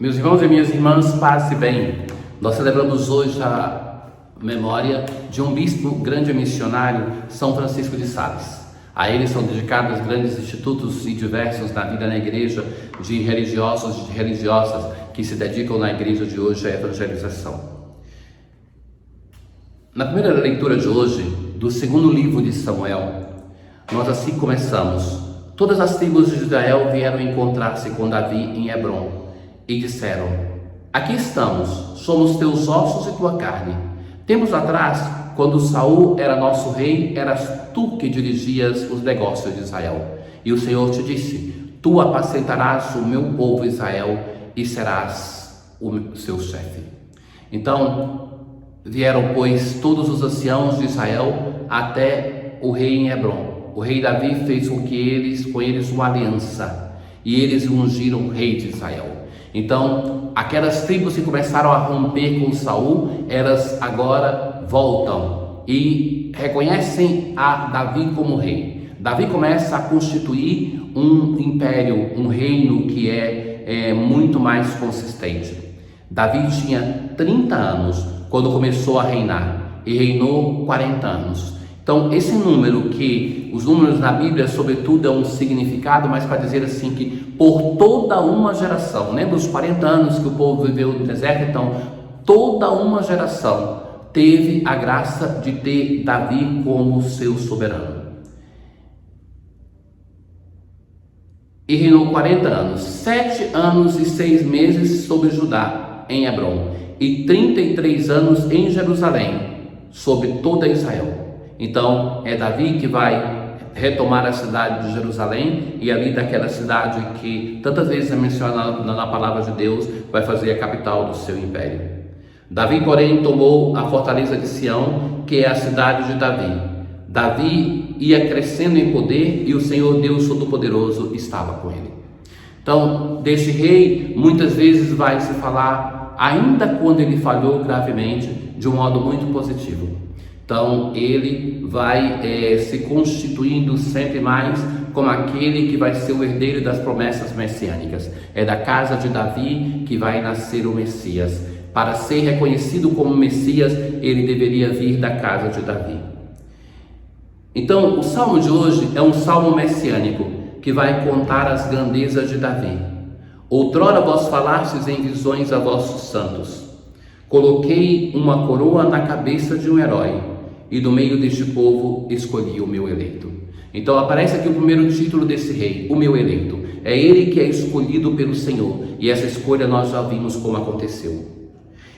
Meus irmãos e minhas irmãs, paz e bem. Nós celebramos hoje a memória de um bispo grande missionário, São Francisco de Sales. A ele são dedicados grandes institutos e diversos na vida na igreja de religiosos e de religiosas que se dedicam na igreja de hoje à evangelização. Na primeira leitura de hoje, do segundo livro de Samuel, nós assim começamos. Todas as tribos de Israel vieram encontrar-se com Davi em Hebrom e disseram: aqui estamos, somos teus ossos e tua carne. Tempos atrás, quando Saul era nosso rei, eras tu que dirigias os negócios de Israel. E o Senhor te disse: tu apacentarás o meu povo Israel e serás o seu chefe. Então vieram, pois, todos os anciãos de Israel até o rei em Hebrom. O rei Davi fez com eles uma aliança, e eles o ungiram rei de Israel. Então, aquelas tribos que começaram a romper com Saul, elas agora voltam e reconhecem a Davi como rei. Davi começa a constituir um império, um reino que é muito mais consistente. Davi tinha 30 anos quando começou a reinar e reinou 40 anos. Então, esse número, que os números na Bíblia, sobretudo, é um significado, mas para dizer assim que por toda uma geração, né, dos 40 anos que o povo viveu no deserto, então, toda uma geração teve a graça de ter Davi como seu soberano. E reinou 40 anos, 7 anos e 6 meses sobre Judá, em Hebrom, e 33 anos em Jerusalém, sobre toda Israel. Então, é Davi que vai retomar a cidade de Jerusalém, e ali daquela cidade que tantas vezes é mencionada na palavra de Deus, vai fazer a capital do seu império. Davi, porém, tomou a fortaleza de Sião, que é a cidade de Davi. Davi ia crescendo em poder e o Senhor Deus Todo-Poderoso estava com ele. Então, deste rei, muitas vezes vai se falar, ainda quando ele falhou gravemente, de um modo muito positivo. Então, ele vai se constituindo sempre mais como aquele que vai ser o herdeiro das promessas messiânicas. É da casa de Davi que vai nascer o Messias. Para ser reconhecido como Messias, ele deveria vir da casa de Davi. Então, o salmo de hoje é um salmo messiânico que vai contar as grandezas de Davi. Outrora vós falastes em visões a vossos santos. Coloquei uma coroa na cabeça de um herói, e do meio deste povo escolhi o meu eleito. Então aparece aqui o primeiro título desse rei, o meu eleito. É ele que é escolhido pelo Senhor, e essa escolha nós já vimos como aconteceu.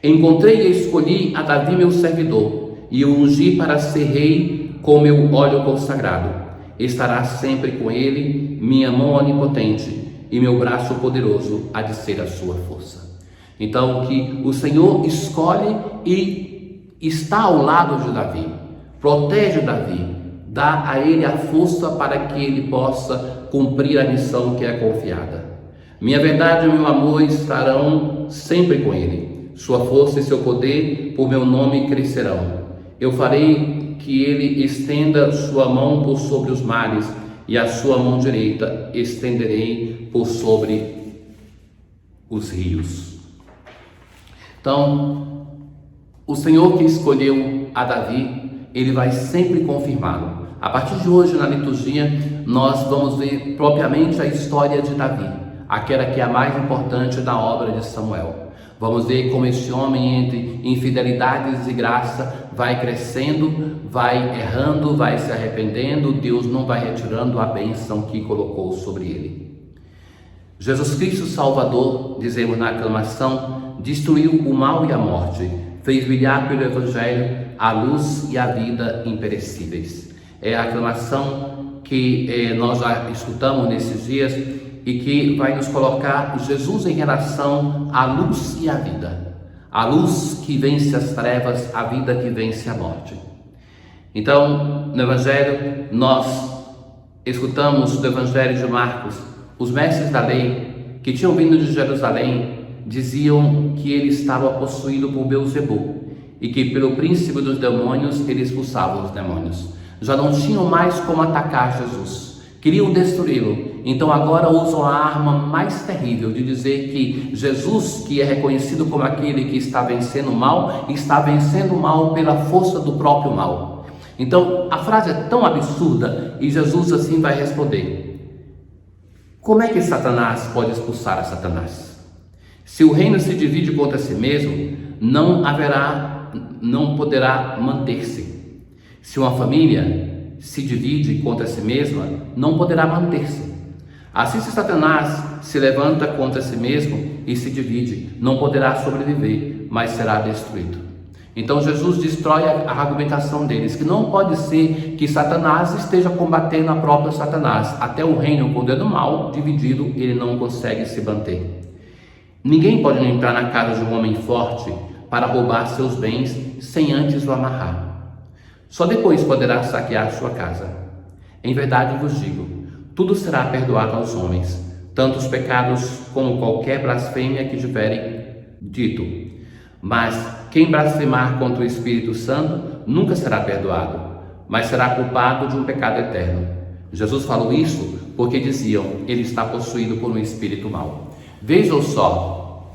Encontrei e escolhi a Davi meu servidor, e o ungi para ser rei com meu óleo consagrado. Estará sempre com ele minha mão onipotente, e meu braço poderoso há de ser a sua força. Então que o Senhor escolhe e está ao lado de Davi, protege Davi, dá a ele a força para que ele possa cumprir a missão que é confiada. Minha verdade e meu amor estarão sempre com ele, sua força e seu poder por meu nome crescerão. Eu farei que ele estenda sua mão por sobre os mares, e a sua mão direita estenderei por sobre os rios. Então, o Senhor que escolheu a Davi, ele vai sempre confirmá-lo. A partir de hoje, na liturgia, nós vamos ver propriamente a história de Davi, aquela que é a mais importante da obra de Samuel. Vamos ver como este homem, entre infidelidades e graça, vai crescendo, vai errando, vai se arrependendo. Deus não vai retirando a bênção que colocou sobre ele. Jesus Cristo Salvador, dizemos na aclamação, destruiu o mal e a morte, fez brilhar pelo Evangelho a luz e a vida imperecíveis. É a aclamação que nós já escutamos nesses dias e que vai nos colocar Jesus em relação à luz e à vida. A luz que vence as trevas, a vida que vence a morte. Então, no Evangelho, nós escutamos do Evangelho de Marcos, os mestres da lei que tinham vindo de Jerusalém diziam que ele estava possuído por Belzebu e que pelo príncipe dos demônios ele expulsava os demônios. Já não tinham mais como atacar Jesus, queriam destruí-lo, então agora usam a arma mais terrível de dizer que Jesus, que é reconhecido como aquele que está vencendo o mal, está vencendo o mal pela força do próprio mal. Então a frase é tão absurda e Jesus assim vai responder: como é que Satanás pode expulsar a Satanás? Se o reino se divide contra si mesmo, não poderá manter-se. Se uma família se divide contra si mesma, não poderá manter-se. Assim, se Satanás se levanta contra si mesmo e se divide, não poderá sobreviver, mas será destruído. Então Jesus destrói a argumentação deles, que não pode ser que Satanás esteja combatendo a própria Satanás. Até o reino com o dedo mal dividido, ele não consegue se manter. Ninguém pode entrar na casa de um homem forte para roubar seus bens sem antes o amarrar. Só depois poderá saquear sua casa. Em verdade vos digo, tudo será perdoado aos homens, tanto os pecados como qualquer blasfêmia que tiverem dito. Mas quem blasfemar contra o Espírito Santo nunca será perdoado, mas será culpado de um pecado eterno. Jesus falou isso porque diziam, ele está possuído por um espírito mau. Vejam só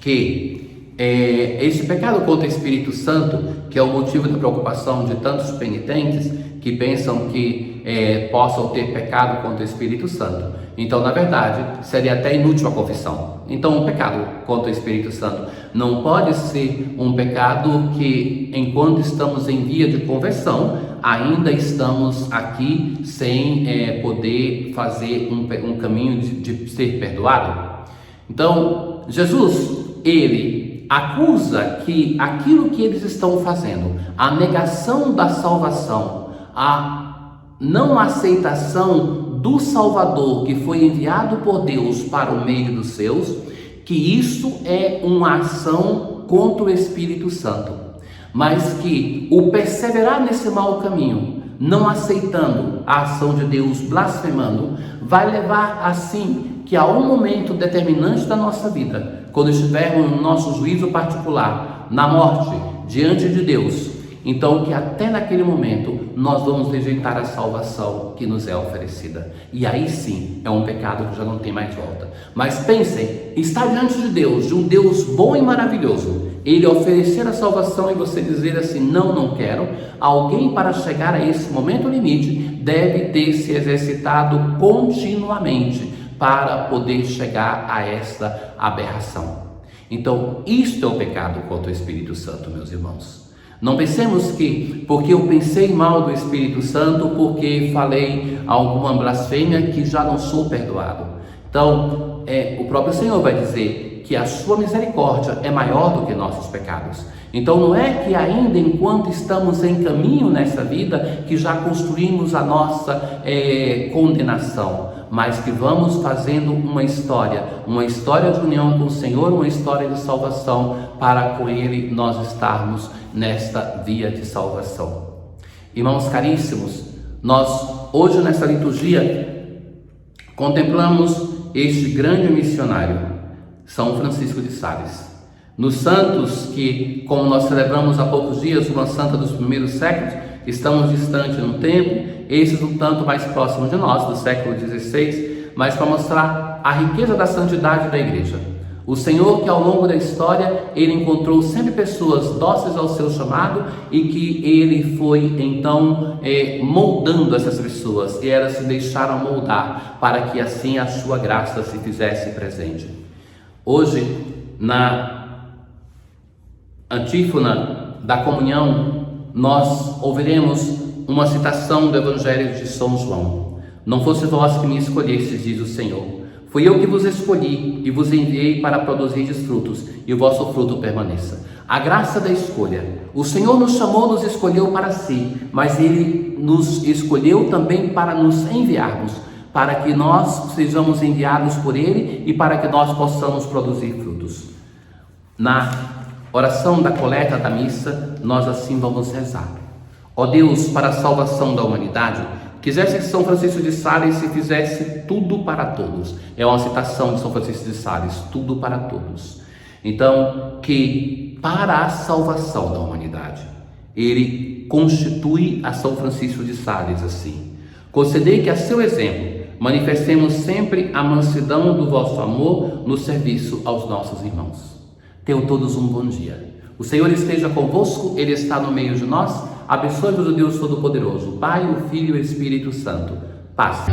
que esse pecado contra o Espírito Santo, que é o motivo da preocupação de tantos penitentes que pensam que possam ter pecado contra o Espírito Santo. Então, na verdade, seria até inútil a confissão. Então, o pecado contra o Espírito Santo não pode ser um pecado que, enquanto estamos em via de conversão, ainda estamos aqui sem poder fazer um caminho de ser perdoado. Então, Jesus, ele acusa que aquilo que eles estão fazendo, a negação da salvação, a não aceitação do Salvador que foi enviado por Deus para o meio dos seus, que isso é uma ação contra o Espírito Santo, mas que o perseverar nesse mau caminho, não aceitando a ação de Deus, blasfemando, vai levar assim que a um momento determinante da nossa vida, quando estivermos no nosso juízo particular, na morte, diante de Deus, então que até naquele momento nós vamos rejeitar a salvação que nos é oferecida. E aí sim, é um pecado que já não tem mais volta. Mas pensem, estar diante de Deus, de um Deus bom e maravilhoso, ele oferecer a salvação e você dizer assim, não quero, alguém para chegar a esse momento limite deve ter se exercitado continuamente para poder chegar a esta aberração. Então, isto é o pecado contra o Espírito Santo, meus irmãos. Não pensemos que, porque eu pensei mal do Espírito Santo, porque falei alguma blasfêmia, que já não sou perdoado. Então, o próprio Senhor vai dizer que a sua misericórdia é maior do que nossos pecados. Então não é que ainda enquanto estamos em caminho nessa vida, que já construímos a nossa condenação, mas que vamos fazendo uma história de união com o Senhor, uma história de salvação, para com Ele nós estarmos nesta via de salvação. Irmãos caríssimos, nós hoje nessa liturgia contemplamos este grande missionário, São Francisco de Sales. Nos santos que, como nós celebramos há poucos dias, uma santa dos primeiros séculos, estamos distantes no tempo, esses um tanto mais próximos de nós, do século XVI, mas para mostrar a riqueza da santidade da igreja. O Senhor que ao longo da história, ele encontrou sempre pessoas dóceis ao seu chamado e que ele foi então moldando essas pessoas, e elas se deixaram moldar para que assim a sua graça se fizesse presente. Hoje, na antífona da comunhão, nós ouviremos uma citação do Evangelho de São João. Não fosse vós que me escolhestes, diz o Senhor. Fui eu que vos escolhi e vos enviei para produzirdes frutos, e o vosso fruto permaneça. A graça da escolha. O Senhor nos chamou, nos escolheu para si, mas Ele nos escolheu também para nos enviarmos, para que nós sejamos enviados por Ele e para que nós possamos produzir frutos. Na oração da coleta da missa, nós assim vamos rezar. Ó Deus, para a salvação da humanidade, quisesse que São Francisco de Sales se fizesse tudo para todos. É uma citação de São Francisco de Sales, tudo para todos. Então, que para a salvação da humanidade, ele constitui a São Francisco de Sales assim: concedei que a seu exemplo manifestemos sempre a mansidão do vosso amor no serviço aos nossos irmãos. Tenham todos um bom dia. O Senhor esteja convosco, Ele está no meio de nós. Abençoe-vos o Deus Todo-Poderoso, Pai, o Filho e o Espírito Santo. Paz.